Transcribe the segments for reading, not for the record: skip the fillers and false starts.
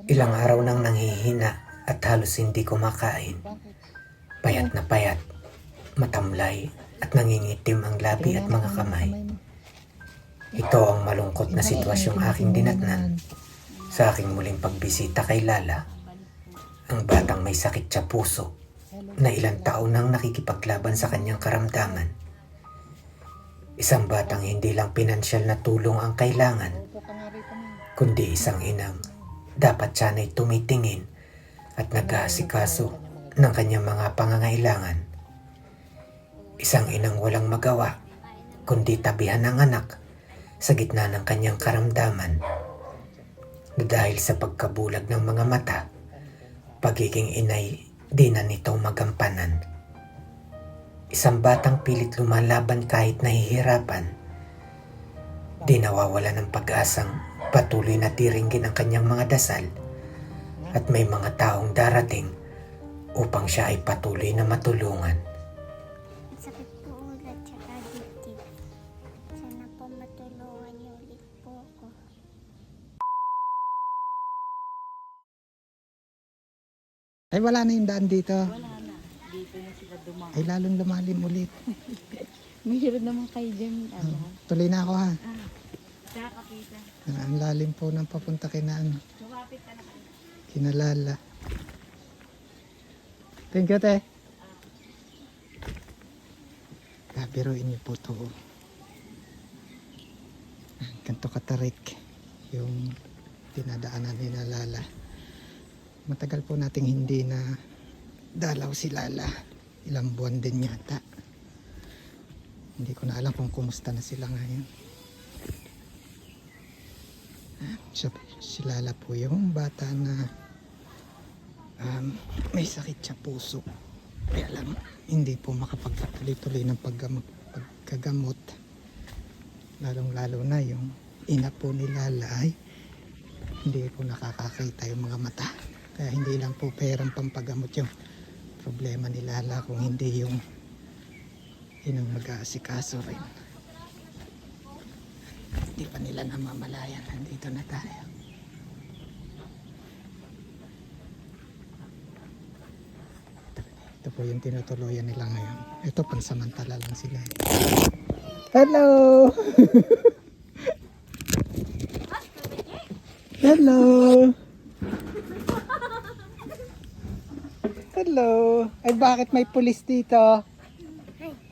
Ilang araw nang nanghihina at halos hindi kumakain. Payat na payat, matamlay at nangingitim ang labi at mga kamay. Ito ang malungkot na sitwasyong aking dinatnan sa aking muling pagbisita kay Lala, ang batang may sakit sa puso na ilang taon nang nakikipaglaban sa kanyang karamdaman. Isang batang hindi lang pinansyal na tulong ang kailangan, kundi isang inang dapat sana'y tumitingin at nag-aasikaso ng kanyang mga pangangailangan. Isang inang walang magawa, kundi tabihan ng anak sa gitna ng kanyang karamdaman, na dahil sa pagkabulag ng mga mata, pagiging inay di na nito magampanan. Isang batang pilit lumalaban kahit nahihirapan, di nawawala ng pag-asang patuloy na tiringgin ang kanyang mga dasal at may mga taong darating upang siya ay patuloy na matulungan. Sakit po ulit tsaka dibdib. Sana po matulungan niyo ulit po ako. Ay, wala na yung daan dito. Wala na. Dito na sila dumaan. Ay, lalong lumalim ulit. Mahirap naman kayo dyan. Tuloy na ako ha. Kakapita. Ang lalim po ng papunta kinaan. Lumapit ka na kayo. Kinalala. Thank you, te. Biruin niyo po to. Ganto katarik yung dinadaanan ni Lala. Matagal po nating hindi na dalaw si Lala. Ilang buwan din yata. Hindi ko na alam kung kumusta na sila ngayon. Si Lala po yung bata na may sakit sa puso. Kaya lang hindi po makapagpatuloy-tuloy ng pagkagamot. Lalong-lalo na yung ina po ni Lala ay hindi po nakakakita yung mga mata. Kaya hindi lang po perang pampagamot yung problema ni Lala, kung hindi yung inang mag-aasikaso rin. Hindi pa nila namamalayan, nandito na tayo. Ito po yung tinutuloyan nila ngayon. Ito pansamantala lang sila. Hello! Hello! Hello! Ay, bakit may pulis dito?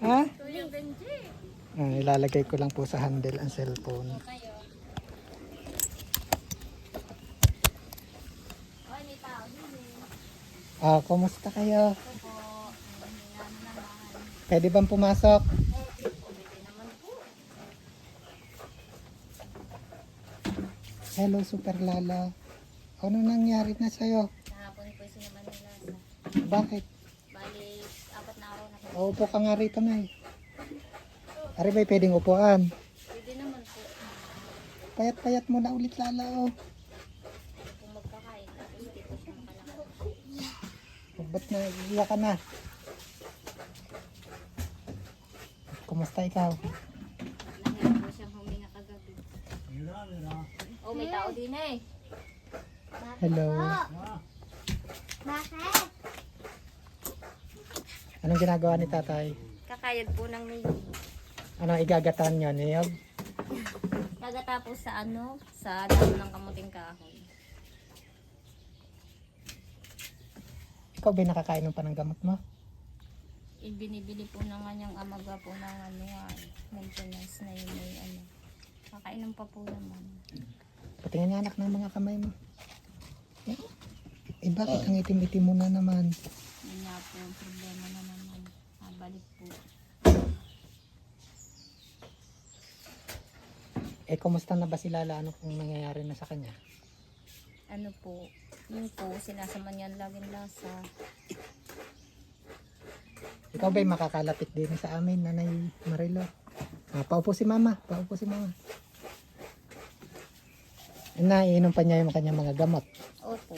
Ha? Ilalagay ko lang po sa handle ang cellphone. Kumusta kayo? Pwede bang pumasok? Hello, Super Lala. Ano nangyari na sa'yo? Kahapon po sinaman nila sa Bakit? bali 4 na araw na po. Upo ka nga rito na eh. Ari ba'y pwedeng upuan? Pwede naman po Payat-payat mo na ulit, Lala, oh. kung magkakain tapos hindi po siya makalakad. Ba't naiiyak ka na? Kumusta ikaw? Nangyari po siyang huminga kagabi. Oh, may tao din eh. Hello. Bakit? Anong ginagawa ni tatay? Kakayod po ng niyog. Ano igagatan nyo? Niyog? Kagata po sa ano, sa damo ng kamuting kahoy. Ikaw ba'y nakakain ng pananggamot mo? Ibinibili po ng kanyang amaga po ng ano, maintenance na yun may ano. Kakainom pa po naman. Patingin nga anak ng mga kamay mo. Eh bakit ang itim-itim mo na naman? Yun nga po ang problema na naman. Balik po. Eh kumusta na ba si Lala? Ano kung nangyayari na sa kanya? Ano po, yun po, sinasama niya laging lasa. Ikaw ba'y makakalapit din sa amin, Nanay Marilo? Paupo si Mama. Paupo si Mama. Naiinom pa niya yung kanyang mga gamot. Opo.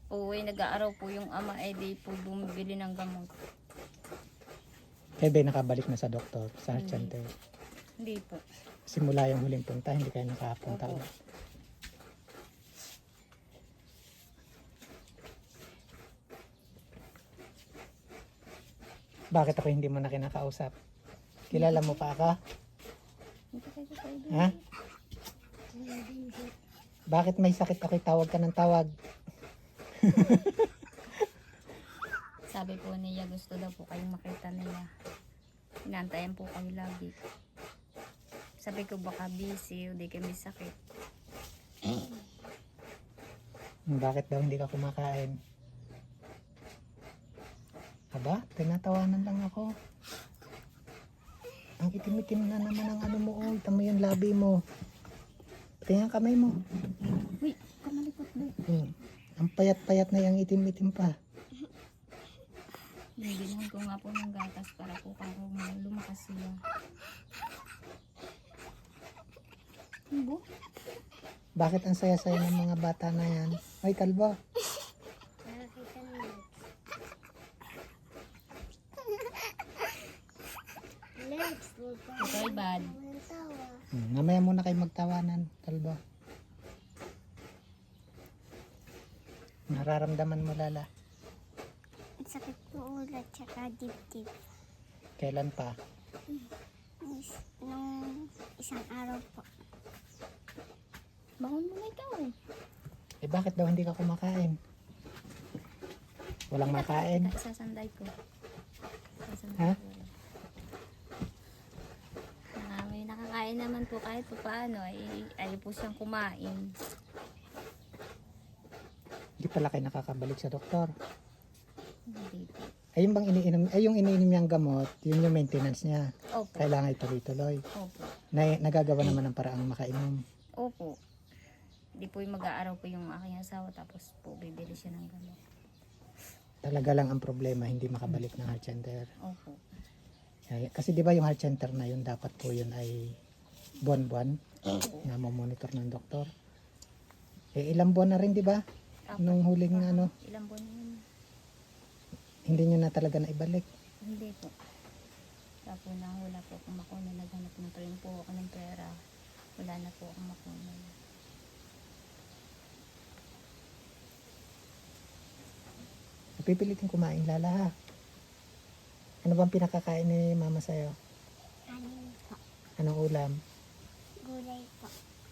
Uwi, nag-aaraw po yung ama ay di po bumibili ng gamot. Kaya ba'y nakabalik na sa doktor, sa Chante? Hindi po. Simula yung huling punta, hindi kayo nakapunta. Opo. Bakit ako hindi mo na kinakausap? Kilala mo pa ako? Hindi kayo pwede. Ha? Bakit may sakit ako'y tawag ka ng tawag? Sabi po niya, gusto daw po kayong makita niya. Inantayan po kayo lagi. Sabi ko baka busy o di kayo may sakit. Bakit daw hindi ka kumakain? Aba, tinatawanan lang ako. Ang itim-itim na naman ang ano mo, oh. Tama yung labi mo. Tingnan kamay mo. Uy, kamalikot ba? Ang payat-payat na yung itim-itim pa. Binigyan ko nga po ng gatas para po kung lumakas sila. Ibo? Bakit ang saya-saya ng mga bata na yan? Ay, kalbo. Ito ay bad. Mamaya muna kayo magtawanan, kalbo. Nararamdaman mo, Lala? Ang sakit po ulat tsaka dibdib. Kailan pa? Nung isang araw po. Bangon mo na ikaw. Eh, bakit daw hindi ka kumakain? Walang makain? Sasanday ko. Ha? Sasanday ko. May nakakain naman po kahit pa paano ay po siyang kumain. Hindi pala kayo nakakabalik sa doktor. Hindi po. Ay, yung bang iniinom, ay yung iniinom niyang gamot, yun yung maintenance niya. Opo. Kailangan ituloy-tuloy. Opo. Nagagawa naman ng paraang makainom. Opo. Hindi po yung mag-aaraw po yung aking asawa tapos po bibili siya ng gamot. Talaga lang ang problema, hindi makabalik ng heart center. Opo. Kasi di ba yung heart center na yun, dapat po yun ay buwan-buwan na monitor ng doktor. Eh, ilang buwan na rin, di ba? Nung huling ano, Ilang buwan yun? hindi nyo na talaga na ibalik. Hindi po. Tapos na wala po akong makuna. Naghanap ng rin po ako ng pera. Wala na po akong makuna. Pipilitin kumain, Lala, ha? Ano bang pinakakain ni mama sa'yo? Kanin po. Anong ulam? Gulay po.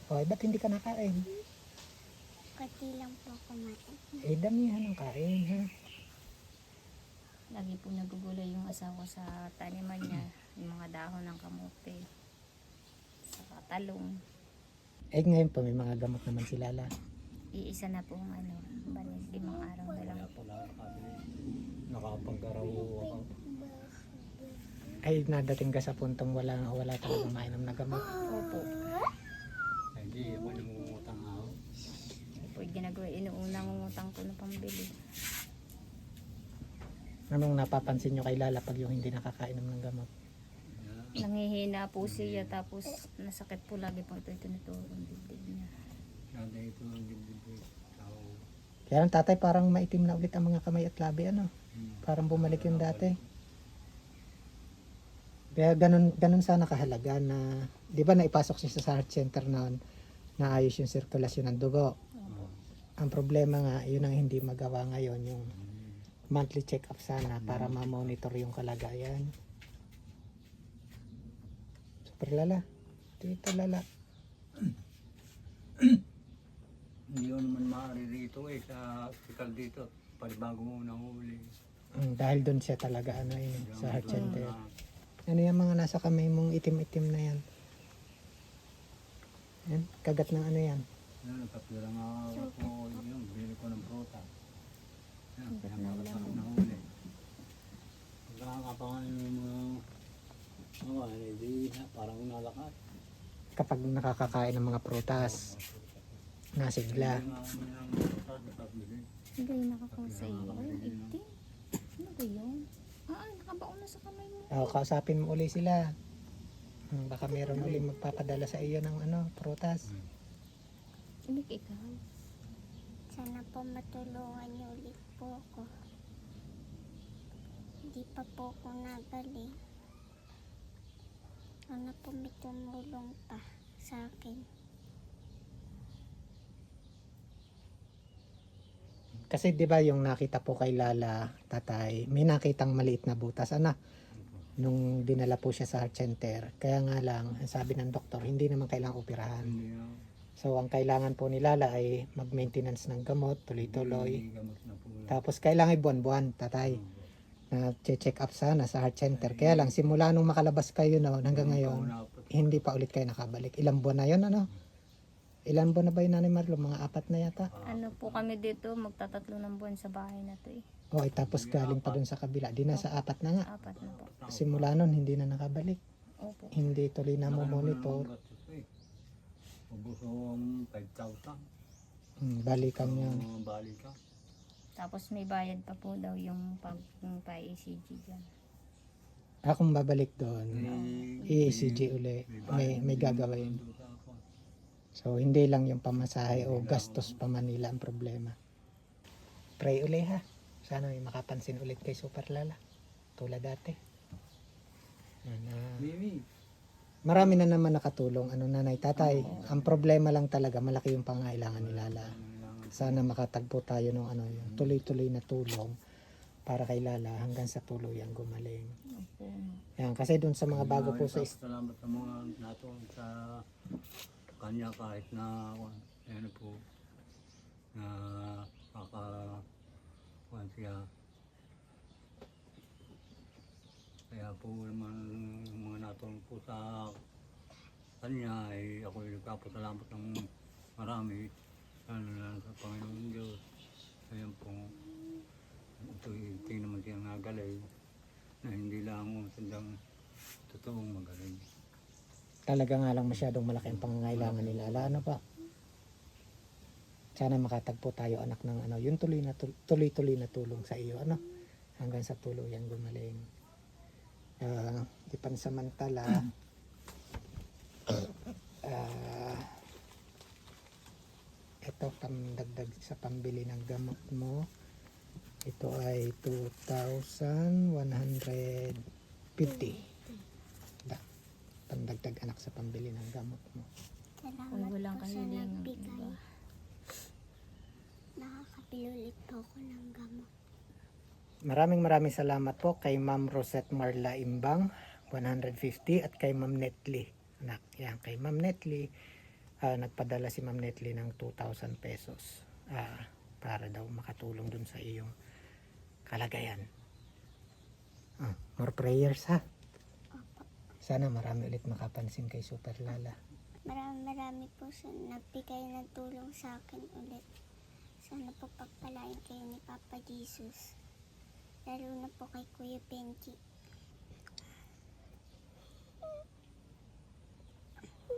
O, ba't hindi ka nakain? Kunti lang po kumain. Eh, damihan ng kain, ha? Lagi po nagugulay yung asawa sa taniman niya. Yung mga dahon ng kamote. Sa talong. Eh, ngayon pa may mga gamot naman si Lala. Iisa na po ang ano. Bali, 5 araw na lang. Nakapag-araw ako. Ay, nadating ka sa puntong wala talagang mainom na gamot. Opo. Hindi ako nangungutang ako. Po ginagawa. Inuunang ngutang ko na pambili. Anong napapansin nyo kay Lala pag yung hindi nakakainom ng gamot? Nangihina po siya tapos nasakit po lagi po ito tinuturo ang dibdib niya. Kada ito ang dibdib. Kaya ang tatay parang maitim na ulit ang mga kamay at labi, ano? Parang bumalik yung dati. Kaya ganun sana kahalaga na, di ba naipasok siya sa heart center noon na ayos yung sirkulasyon ng dugo. Ang problema nga, yun ang hindi magawa ngayon, yung monthly check-up sana para ma-monitor yung kalagayan. Super Lala. Dito, Lala. Hindi ko naman maaari rito sa hospital dito. Palibago mo nahuli. Dahil doon siya talaga, ano yun, sa heart center. Ano yung mga nasa kamay mong itim-itim na yan? Yan, kagat ng ano yan. Nagkapira nga ako yung bili ko ng prota. Yan, pinagkakasak na huli. Pag nakakapangan yung mga hindi parang nalakas. Kapag nakakakain ng mga prutas, nasigla. Hindi yung nakakausa iyo. Yung 18. Ano ba yun? Nakabaon na sa kamay mo. Kausapin mo uli sila. Baka meron uli magpapadala sa iyo ng ano, prutas. Imik ikaw. Sana po matulungan niyo ulit po ako. Hindi pa po ako nagaling. Sana po may tumulong pa sa akin. Kasi 'di ba yung nakita po kay Lala, tatay, may nakitang maliit na butas nung dinala po siya sa heart center. Kaya nga lang, ang sabi ng doktor, hindi naman kailangang operahan. Hindi na. So ang kailangan po ni Lala ay mag-maintenance ng gamot, tuloy-tuloy. Hindi gamot na po. Tapos kailangan buwan-buwan, tatay, na check up sana sa heart center. Kaya lang, simula nung makalabas kayo noon hanggang ngayon, hindi pa ulit kayo nakabalik. Ilang buwan na yun, Ilan buwan na ba yun, Nanay Marlo? Mga 4 na yata. Ano po kami dito, magtatatlo ng buwan sa bahay na to eh. O, ay tapos galing pa dun sa kabila. Di nasa 4 na nga. 4 na po. Simula nun, hindi na nakabalik. Opo. Hindi tuloy na mo monitor. Ubus ang 5,000. Balikan yun. Balik ka. Tapos may bayad pa po daw yung pa-ECG dyan. Kung babalik doon, i-ECG uli. May gagawin. So, hindi lang yung pamasahe o gastos pa Manila ang problema. Pray uli ha. Sana may makapansin ulit kay Super Lala. Tulad dati. Mimi. Marami na naman nakatulong. Nanay, tatay. Ang problema lang talaga, malaki yung pangailangan ni Lala. Sana makatagpo tayo ng yung tuloy-tuloy na tulong para kay Lala hanggang sa tuluyang gumaling. Opo. Yan, kasi dun sa mga bago po sa Salamat sa mga natulong sa kanya kahit na ano po na makakuha siya. Kaya po naman yung mga natulong po sa kanya ay ako ay nagpapasalamat ng marami lalo na sa Panginoon Diyos. Ayan po ito naman siya nagaling na hindi lang sadyang totoong magaling. talaga nga lang masyadong malaki ang pangangailangan ni Lala. Ano pa? Sana makatagpo tayo anak ng yung tuloy-tuloy na tulong sa iyo hanggang sa tuluyang gumaling. Di pansamantala ito pamdagdag sa pambili ng gamot mo. Ito ay 2,150. Pandagdag anak sa pambili ng gamot mo. Salamat Kung walang po sa kahilingan nagbigay. iba. Nakakabili ulit po ako ng gamot. Maraming salamat po kay Ma'am Rosette Marla Imbang 150 at kay Ma'am Netly. Anak, yan kay Ma'am Netly. Nagpadala si Ma'am Netly ng 2,000 pesos para daw makatulong dun sa iyong kalagayan. More prayers ha. Sana marami ulit makapansin kay Super Lala. Marami po sa nagbigay ng tulong sa akin ulit. Sana po pagpalain kayo ni Papa Jesus. Lalo na po kay Kuya Benji.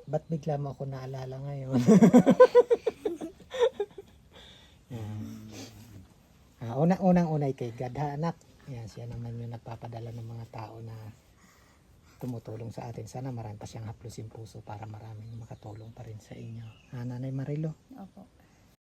Ba't bigla mo ako naalala ngayon? Unang-unay kay God ha anak. Yan, siya naman yung nagpapadala ng mga tao na tumutulong sa atin. Sana marami pa siyang haplusin puso para maraming makatulong pa rin sa inyo. Nanay Marilo? Opo.